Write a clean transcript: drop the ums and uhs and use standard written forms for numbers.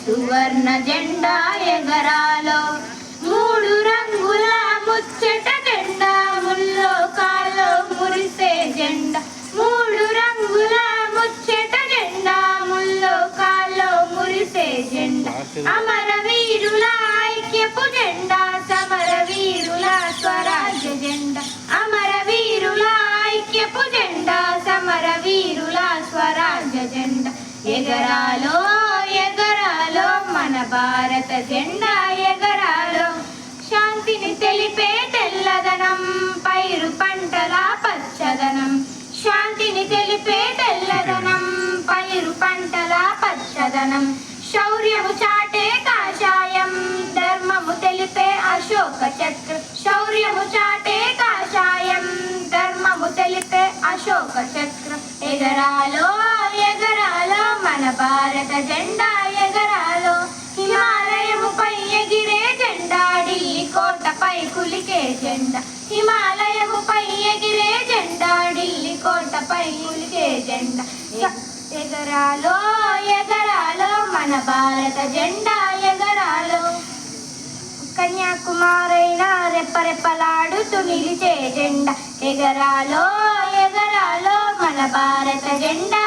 సువర్ణ జెండా ఎగరాలో మూడు రంగుల ముచ్చట జెండా ముల్లోకాల్లో మురిసే జెండా మూడు రంగుల ముచ్చట జెండా ముల్లోకాల్లో మురిసే జెండా అమరవీరుల ఐక్యపు జెండా సమరవీరుల స్వరాజ్య జెండా అమరవీరుల ఐక్యపు జెండా సమరవీరుల స్వరాజ్య జెండా ఎగరాలో ఎగరాలో మన భారత జెండా ఎగరాలో శాంతిని తెలిపే తెల్లదనం పైరు పంటల పచ్చదనం శాంతిని తెలిపే తెల్లదనం పైరు పంటల పచ్చదనం శౌర్యము చాటే కాషాయం ధర్మము తెలిపే అశోక చక్ర శౌర్యము చాటే కాషాయం ధర్మము తెలిపే అశోక చక్ర ఎగరాలో ఎగరాలో మన భారత జెండా ఎగరాలో హిమాలయముపై ఎగిరే జెండా ఢిల్లీ కోటపై కులికే జెండా హిమాలయముపై ఎగిరే జెండా ఢిల్లీ కోటపై కులికే జెండా ఎగరాలో ఎగరాలో మన భారత జెండా ఎగరాలో కన్యాకుమారైనా రెప్పరెప్పలాడుతూ నిలిచే జెండా ఎగరాలో ఎగరాలో మన భారత జెండా